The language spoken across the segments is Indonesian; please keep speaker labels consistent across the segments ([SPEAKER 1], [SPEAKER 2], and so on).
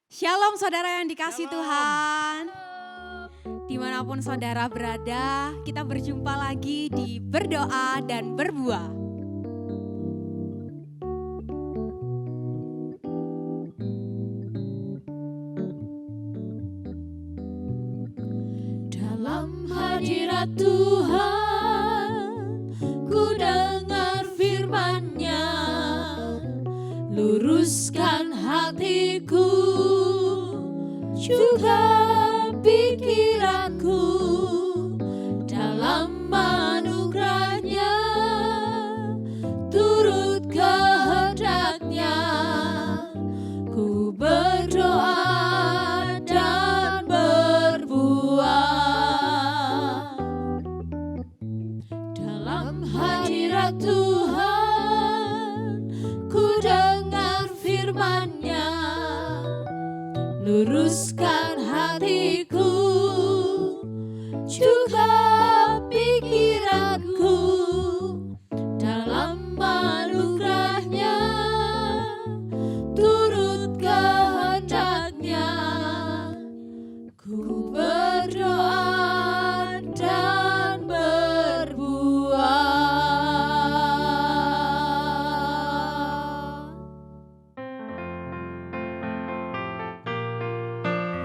[SPEAKER 1] Shalom saudara yang dikasih
[SPEAKER 2] Shalom.
[SPEAKER 1] Tuhan. Dimanapun saudara berada, kita berjumpa lagi di Berdoa dan Berbuah.
[SPEAKER 3] Dalam hadirat Tuhan, ku dengar firman-Nya, luruskan hatiku, juga pikiranku, dalam anugerah-Nya, turut kehendak-Nya, ku berdoa dan berbuah. Dalam hadirat Tuhan, ku dengar firman-Nya, luruskan hatiku, juga pikiranku, dalam anugerah-Nya, turut kehendak-Nya, ku berdoa dan berbuah.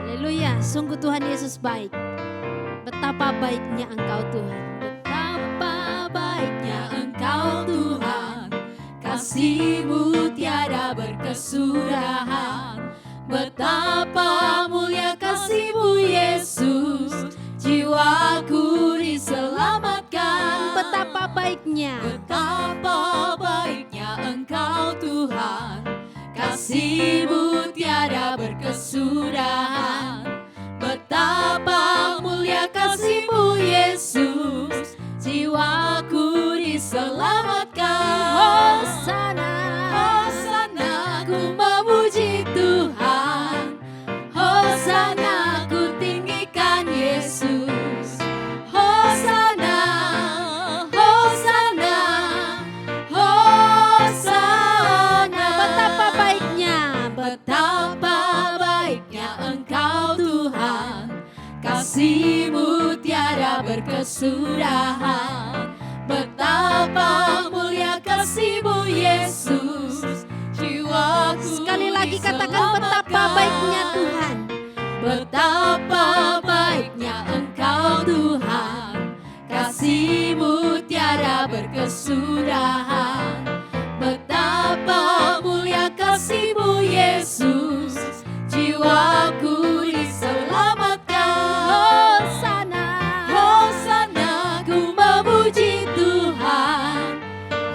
[SPEAKER 3] Haleluya, sungguh Tuhan Yesus baik. Betapa baiknya Engkau Tuhan. Betapa baiknya Engkau Tuhan. Kasih-Mu tiada berkesudahan. Betapa mulia kasih-Mu Yesus. Jiwaku diselamatkan. Betapa baiknya. Betapa baiknya Engkau Tuhan. Kasih-Mu tiada berkesudahan. Betapa mulia kasih-Mu Yesus. Jiwaku diselamatkan. Hosana, Hosana, ku memuji Tuhan. Hosana, ku tinggikan Yesus. Hosana, Hosana, Hosana. Betapa baiknya, betapa baiknya Engkau Tuhan. Kasih-Mu tiada berkesudahan. Betapa mulia kasih-Mu Yesus. Jiwaku sekali lagi katakan betapa baiknya Tuhan. Betapa baiknya Engkau Tuhan. Kasih-Mu tiada berkesudahan. Betapa mulia kasih-Mu Yesus. Jiwaku diselamatkan. Hosana, Hosana, ku memuji Tuhan.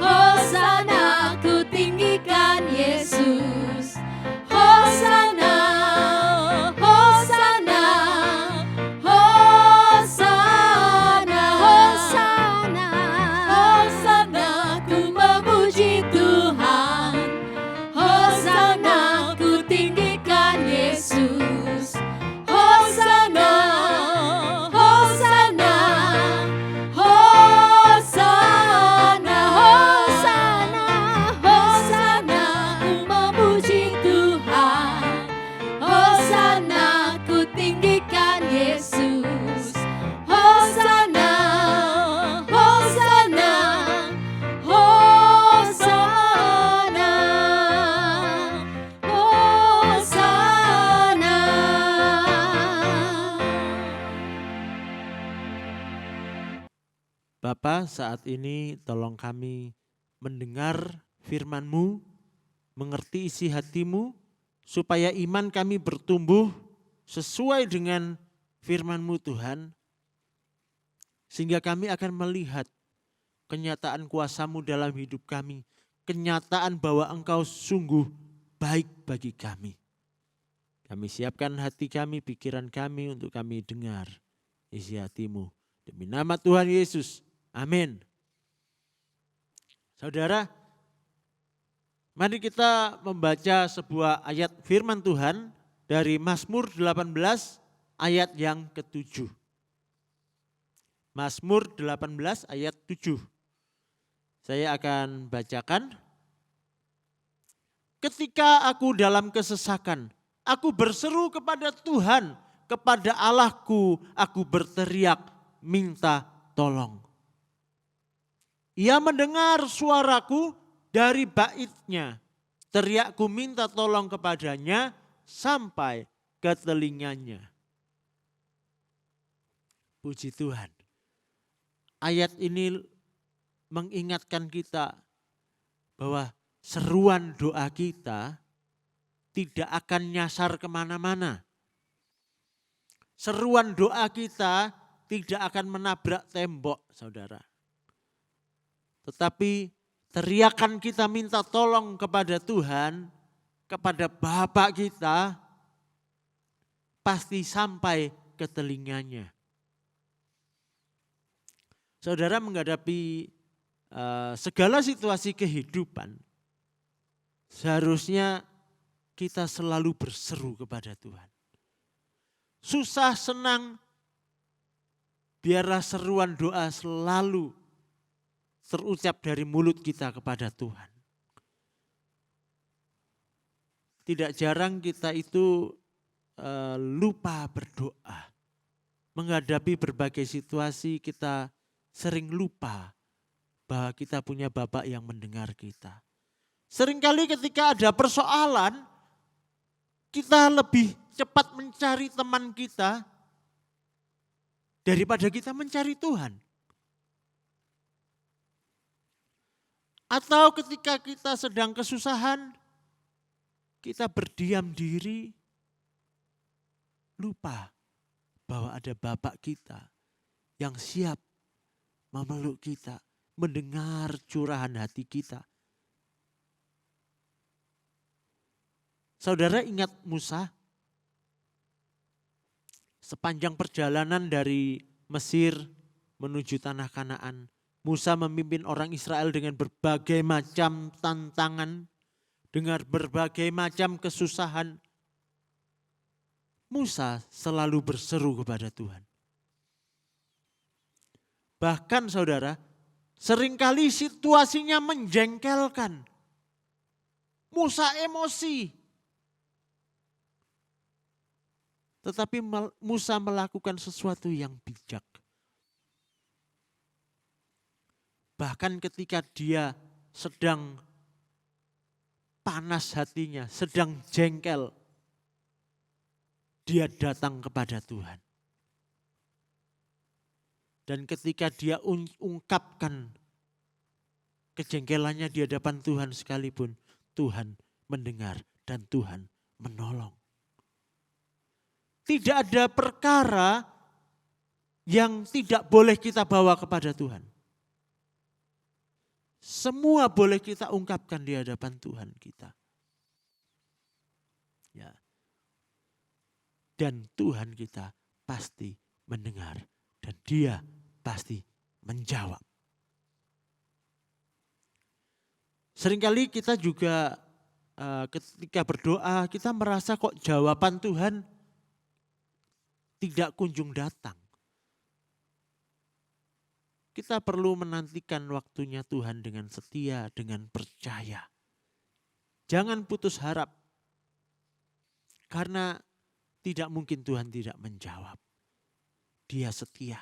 [SPEAKER 3] Hosana, ku tinggikan Yesus. Hosana, Hosana, Hosana, Hosana, Hosana, ku memuji Tuhan. Hosana, ku tinggikan Yesus. Hosana, Hosana, Hosana, Hosana, Hosana, ku memuji Tuhan. Hosana, ku tinggikan Yesus. Hosana, Hosana, Hosana, Hosana.
[SPEAKER 2] Bapa, saat ini tolong kami mendengar firman-Mu, mengerti isi hati-Mu, supaya iman kami bertumbuh sesuai dengan firman-Mu Tuhan, sehingga kami akan melihat kenyataan kuasa-Mu dalam hidup kami, kenyataan bahwa Engkau sungguh baik bagi kami. Kami siapkan hati kami, pikiran kami untuk kami dengar isi hati-Mu. Demi nama Tuhan Yesus. Amin. Saudara, mari kita membaca sebuah ayat firman Tuhan dari Mazmur 18 ayat yang ke-7. Mazmur 18 ayat 7. Saya akan bacakan. Ketika aku dalam kesesakan, Aku berseru kepada Tuhan, kepada Allahku, aku berteriak minta tolong. Ia mendengar suaraku dari baitnya. Teriakku minta tolong kepadanya sampai ke telinganya. Puji Tuhan. Ayat ini mengingatkan kita bahwa seruan doa kita tidak akan nyasar kemana-mana. Seruan doa kita tidak akan menabrak tembok, saudara. Tetapi teriakan kita minta tolong kepada Tuhan, kepada Bapa kita, pasti sampai ke telinganya. Saudara menghadapi segala situasi kehidupan, seharusnya kita selalu berseru kepada Tuhan. Susah, senang, biarlah seruan doa selalu terucap dari mulut kita kepada Tuhan. Tidak jarang kita itu lupa berdoa. Menghadapi berbagai situasi kita sering lupa bahwa kita punya Bapa yang mendengar kita. Seringkali ketika ada persoalan, kita lebih cepat mencari teman kita daripada kita mencari Tuhan. Atau ketika kita sedang kesusahan, kita berdiam diri, lupa bahwa ada Bapa kita yang siap memeluk kita, mendengar curahan hati kita. Saudara ingat Musa? Sepanjang perjalanan dari Mesir menuju tanah Kanaan, Musa memimpin orang Israel dengan berbagai macam tantangan, dengan berbagai macam kesusahan. Musa selalu berseru kepada Tuhan. Bahkan saudara, seringkali situasinya menjengkelkan. Musa emosi. Tetapi Musa melakukan sesuatu yang bijak. Bahkan ketika dia sedang panas hatinya, sedang jengkel, dia datang kepada Tuhan. Dan ketika dia ungkapkan kejengkelannya di hadapan Tuhan sekalipun, Tuhan mendengar dan Tuhan menolong. Tidak ada perkara yang tidak boleh kita bawa kepada Tuhan. Semua boleh kita ungkapkan di hadapan Tuhan kita. Ya. Dan Tuhan kita pasti mendengar dan Dia pasti menjawab. Seringkali kita juga ketika berdoa kita merasa kok jawaban Tuhan tidak kunjung datang. Kita perlu menantikan waktunya Tuhan dengan setia, dengan percaya. Jangan putus harap. Karena tidak mungkin Tuhan tidak menjawab. Dia setia.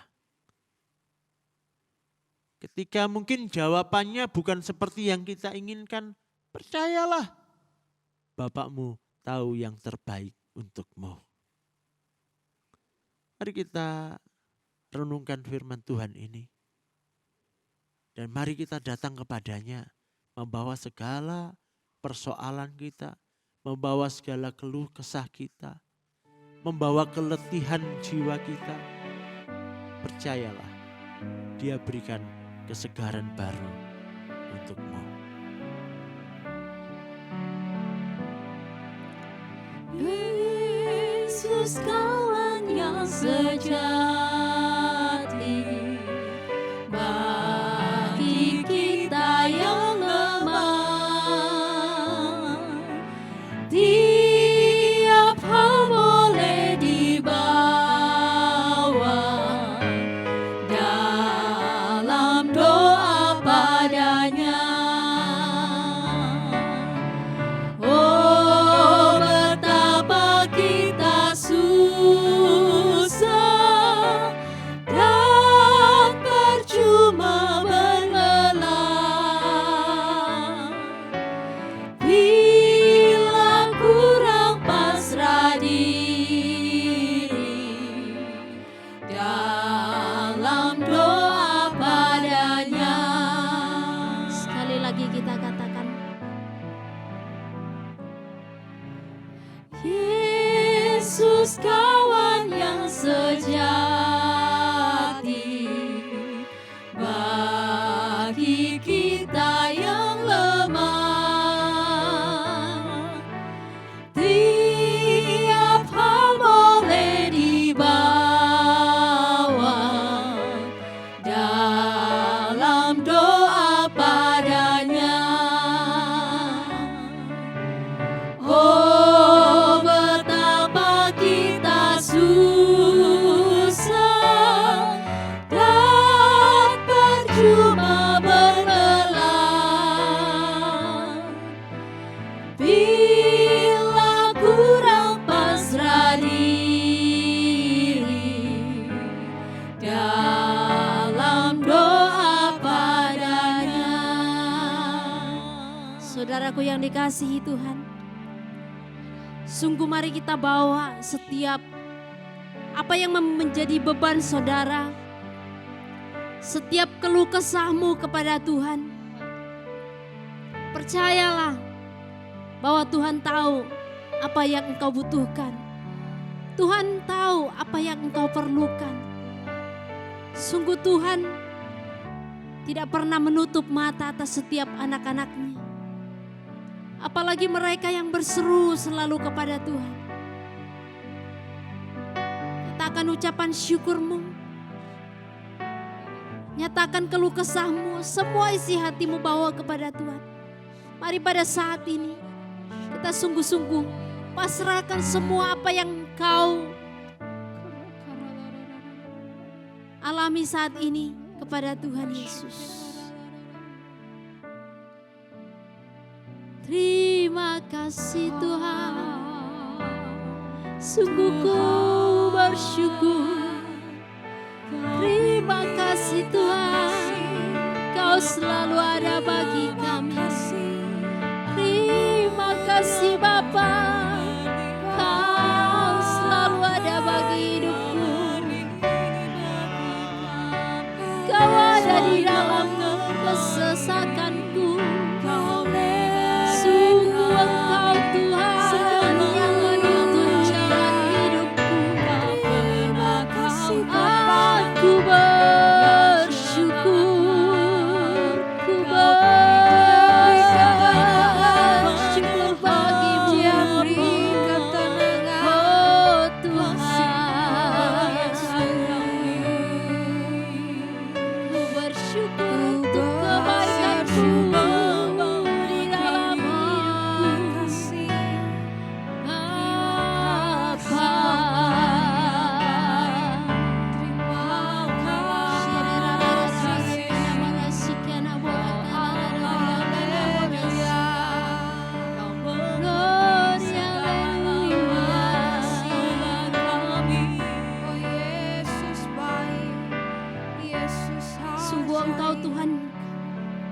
[SPEAKER 2] Ketika mungkin jawabannya bukan seperti yang kita inginkan, percayalah. Bapakmu tahu yang terbaik untukmu. Mari kita renungkan firman Tuhan ini. Dan mari kita datang kepadanya, membawa segala persoalan kita, membawa segala keluh kesah kita, membawa keletihan jiwa kita. Percayalah, Dia berikan kesegaran baru untukmu.
[SPEAKER 3] Yesus kawan yang sejati, bagi kita yang lemah, tiap hal boleh dibawa dalam doa padanya. Oh, betapa kita katakan, Yesus kawan yang sejati bagi kita yang lemah. Tiap hal boleh dibawa dalam doa padanya. Oh, betapa kita susah dan percuma berlelah bila kurang pasrah diri dalam doa padanya. Saudaraku yang dikasihi Tuhan, sungguh mari kita bawa setiap apa yang menjadi beban saudara, setiap keluh kesahmu kepada Tuhan. Percayalah bahwa Tuhan tahu apa yang engkau butuhkan. Tuhan tahu apa yang engkau perlukan. Sungguh Tuhan tidak pernah menutup mata atas setiap anak-anaknya. Apalagi mereka yang berseru selalu kepada Tuhan. Nyatakan ucapan syukurmu. Nyatakan keluh kesahmu, semua isi hatimu bawa kepada Tuhan. Mari pada saat ini kita sungguh-sungguh pasrahkan semua apa yang kau alami saat ini kepada Tuhan Yesus. Terima kasih Tuhan, sungguh ku bersyukur. Terima kasih Tuhan, Kau selalu ada bagi kami. Terima kasih Bapa, Kau selalu ada bagi hidupku. Kau ada di dalam kesesakanku. Sungguh Engkau Tuhan yang menuntun jalan hidupku. Aku bersyukur, ku bersyukur bagi-Mu, oh Tuhan. Ku bersyukur untuk kebaikan-Mu di dalam hidupku. Sungguh Engkau Tuhan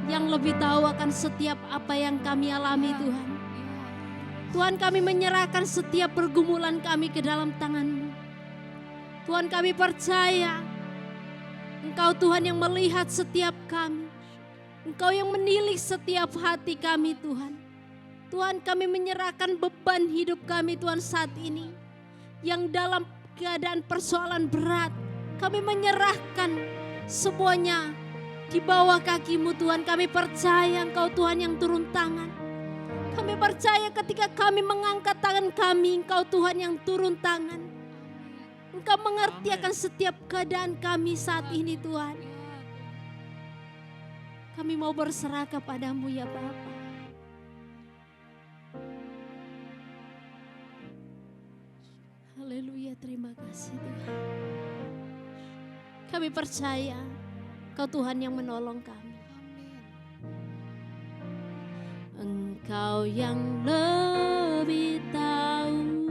[SPEAKER 3] yang lebih tahu akan setiap apa yang kami alami Tuhan. Tuhan, kami menyerahkan setiap pergumulan kami ke dalam tangan-Mu. Tuhan, kami percaya Engkau Tuhan yang melihat setiap kami. Engkau yang menilik setiap hati kami Tuhan. Tuhan, kami menyerahkan beban hidup kami Tuhan saat ini. Yang dalam keadaan persoalan berat, kami menyerahkan semuanya di bawah kaki-Mu Tuhan. Kami percaya Engkau Tuhan yang turun tangan. Kami percaya ketika kami mengangkat tangan kami, Engkau Tuhan yang turun tangan. Engkau mengerti akan setiap keadaan kami saat ini Tuhan. Kami mau berserah kepada-Mu ya Bapa. Haleluya, terima kasih Tuhan. Kami percaya Kau Tuhan yang menolong kami. Engkau yang lebih tahu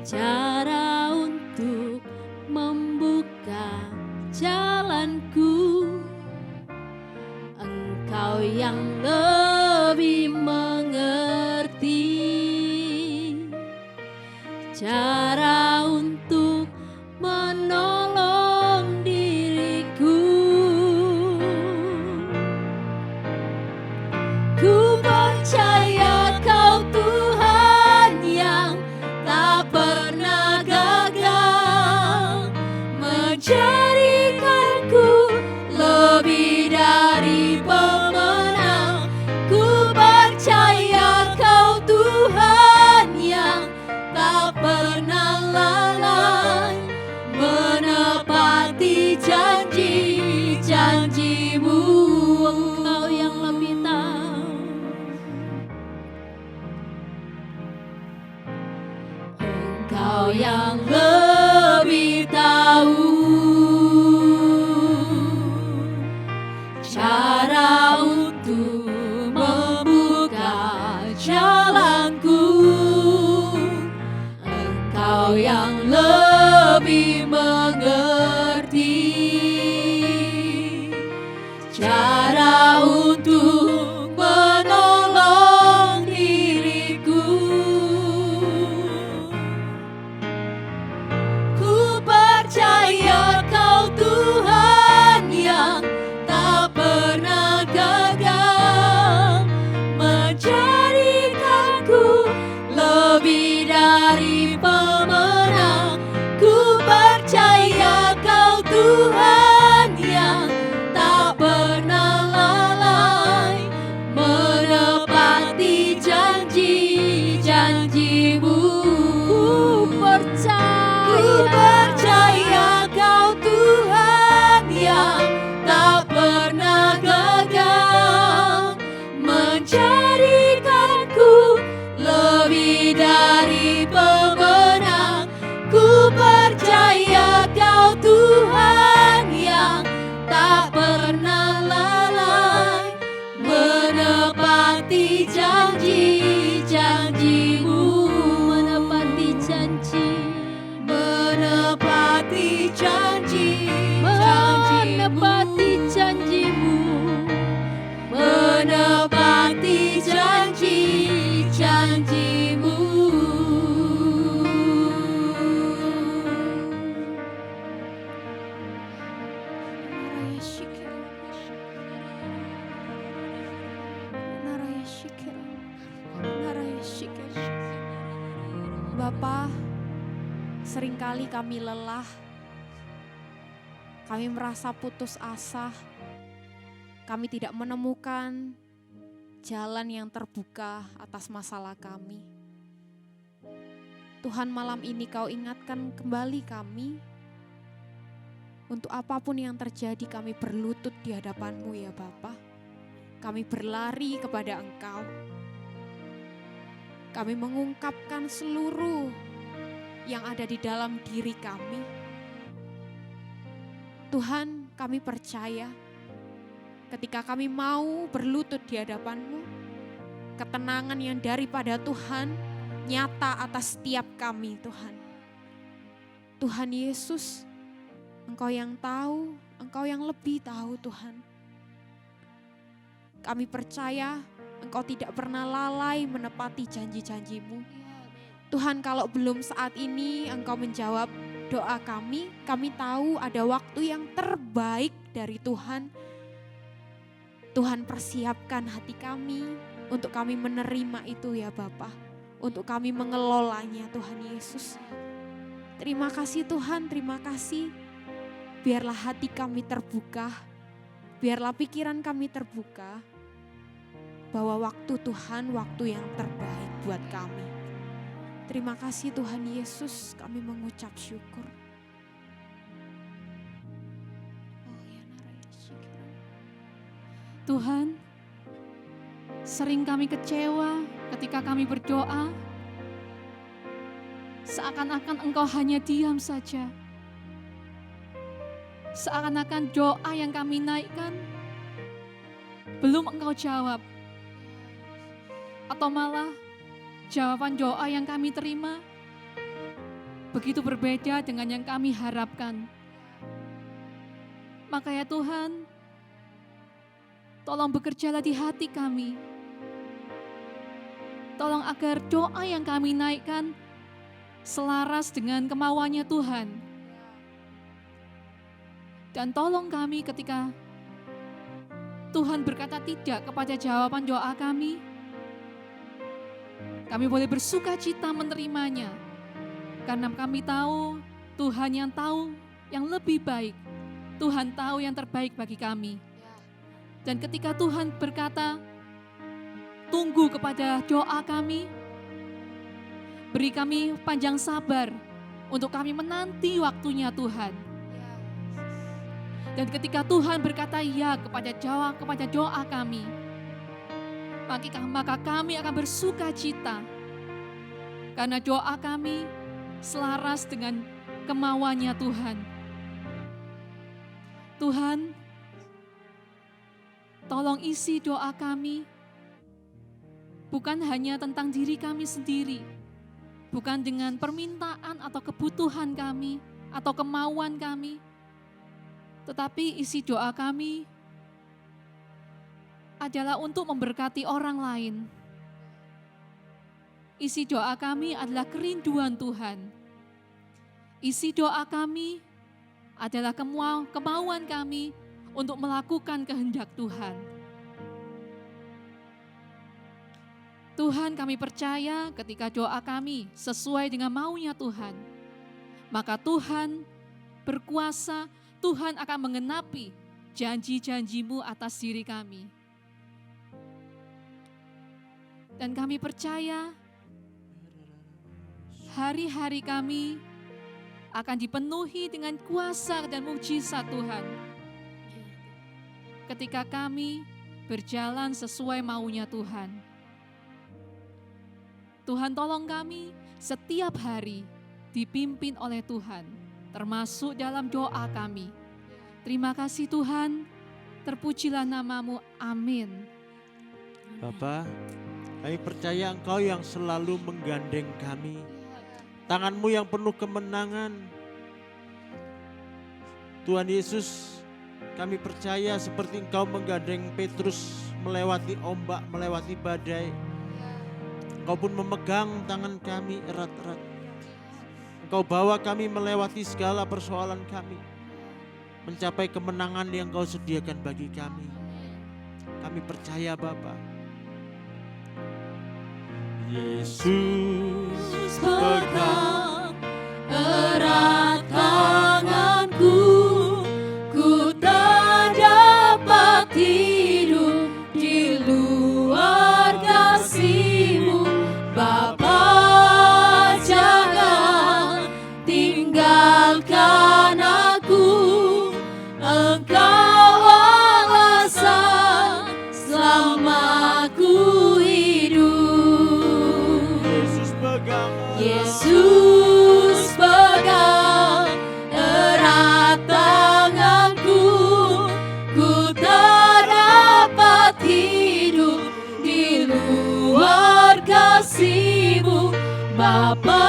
[SPEAKER 3] cara untuk membuka jalanku. Engkau yang lebih mengerti cara untuk menolong diriku. yang lebih tahu cara untuk membuka jalanku. Engkau yang lebih mengerti cara untuk menolong diriku. Ku percaya Kau Tuhan yang tak pernah gagal, menjadikanku lebih dari pemenang. Ku percaya Kau Tuhan yang tak pernah lalai, menepati janji-janji-Mu. Ku percaya Kau Tuhan yang tak pernah gagal, menjadikanku lebih dari pemenang. Ku percaya Kau Tuhan yang tak pernah lalai, menepati janji-janji-Mu. Menepati janji, menepati janji-janji-Mu, menepati janji-janji-Mu.
[SPEAKER 1] Bapa, seringkali kami lelah, kami merasa putus asa, kami tidak menemukan jalan yang terbuka atas masalah kami. Tuhan, malam ini Kau ingatkan kembali kami, untuk apapun yang terjadi kami berlutut di hadapan-Mu ya Bapa. Kami berlari kepada Engkau. Kami mengungkapkan seluruh yang ada di dalam diri kami. Tuhan, kami percaya ketika kami mau berlutut di hadapan-Mu, ketenangan yang daripada Tuhan nyata atas setiap kami Tuhan. Tuhan Yesus, Engkau yang tahu, Engkau yang lebih tahu Tuhan. Kami percaya Engkau tidak pernah lalai menepati janji-janji-Mu. Tuhan, kalau belum saat ini Engkau menjawab doa kami tahu ada waktu yang terbaik dari Tuhan. Tuhan, persiapkan hati kami untuk kami menerima itu ya Bapa, untuk kami mengelolanya Tuhan Yesus. Terima kasih Tuhan, terima kasih. Biarlah hati kami terbuka, biarlah pikiran kami terbuka, bahwa waktu Tuhan, waktu yang terbaik buat kami. Terima kasih Tuhan Yesus, kami mengucap syukur.
[SPEAKER 3] Tuhan, sering kami kecewa ketika kami berdoa, seakan-akan Engkau hanya diam saja. Seakan-akan doa yang kami naikkan belum Engkau jawab. Atau malah jawaban doa yang kami terima begitu berbeda dengan yang kami harapkan. Maka ya Tuhan, tolong bekerjalah di hati kami. Tolong agar doa yang kami naikkan selaras dengan kemauannya Tuhan. Dan tolong kami ketika Tuhan berkata tidak kepada jawaban doa kami boleh bersuka cita menerimanya. Karena kami tahu Tuhan yang tahu yang lebih baik. Tuhan tahu yang terbaik bagi kami. Dan ketika Tuhan berkata, tunggu kepada doa kami, beri kami panjang sabar untuk kami menanti waktunya Tuhan. Dan ketika Tuhan berkata ya kepada doa kami, maka kami akan bersuka cita. Karena doa kami
[SPEAKER 4] selaras dengan kemauannya Tuhan. Tuhan, tolong isi doa kami, bukan hanya tentang diri kami sendiri, bukan dengan permintaan atau kebutuhan kami, atau kemauan kami, tetapi isi doa kami adalah untuk memberkati orang lain. Isi doa kami adalah kerinduan Tuhan. Isi doa kami adalah kemauan kami untuk melakukan kehendak Tuhan. Tuhan, kami percaya ketika doa kami sesuai dengan maunya Tuhan, maka Tuhan berkuasa, Tuhan akan mengenapi janji-janji-Mu atas diri kami. Dan kami percaya hari-hari kami akan dipenuhi dengan kuasa dan mukjizat Tuhan. Ketika kami berjalan sesuai maunya Tuhan. Tuhan, tolong kami setiap hari dipimpin oleh Tuhan, termasuk dalam doa kami. Terima kasih Tuhan, terpujilah nama-Mu, amin.
[SPEAKER 2] Bapa, kami percaya Engkau yang selalu menggandeng kami. Tangan-Mu yang penuh kemenangan. Tuhan Yesus, kami percaya seperti Engkau menggandeng Petrus melewati ombak, melewati badai. Engkau pun memegang tangan kami erat-erat. Engkau bawa kami melewati segala persoalan kami. Mencapai kemenangan yang Engkau sediakan bagi kami. Kami percaya Bapa. Yesus pegang
[SPEAKER 3] erat tanganku, ku tak dapat hidup di luar kasih-Mu. Bapa, jangan tinggalkan aku, Engkau alasan selama ku hidup. Yesus pegang erat tanganku, ku tak dapat hidup di luar kasih-Mu. Bapa,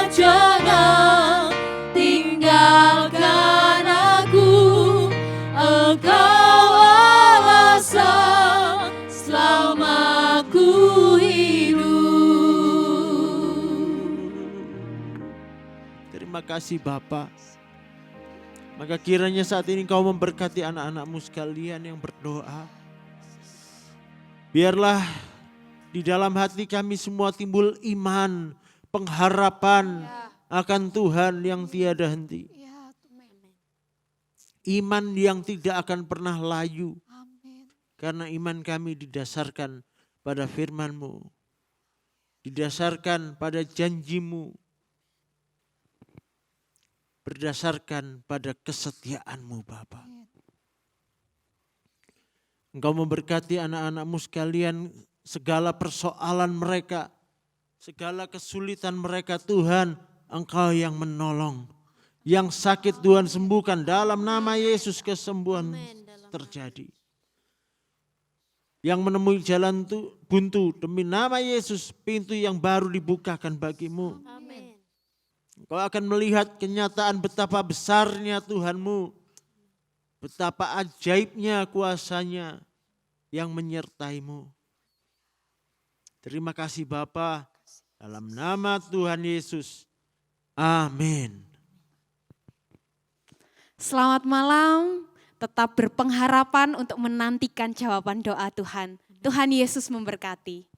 [SPEAKER 3] jangan tinggalkan aku, Engkau alasan selama ku hidup.
[SPEAKER 2] Terima kasih Bapa. Maka kiranya saat ini Engkau memberkati anak-anak-Mu sekalian yang berdoa. Biarlah di dalam hati kami semua timbul iman, pengharapan akan Tuhan yang tiada henti. Iman yang tidak akan pernah layu. Karena iman kami didasarkan pada firman-Mu. Didasarkan pada janji-Mu. Berdasarkan pada kesetiaan-Mu Bapa. Engkau memberkati anak-anak-Mu sekalian, segala persoalan mereka, segala kesulitan mereka Tuhan, Engkau yang menolong. Yang sakit Tuhan sembuhkan, dalam nama Yesus kesembuhan terjadi. Yang menemui jalan buntu, demi nama Yesus pintu yang baru dibukakan bagimu. Kau akan melihat kenyataan betapa besarnya Tuhanmu, betapa ajaibnya kuasanya yang menyertaimu. Terima kasih Bapa, dalam nama Tuhan Yesus. Amin.
[SPEAKER 1] Selamat malam, tetap berpengharapan untuk menantikan jawaban doa Tuhan. Tuhan Yesus memberkati.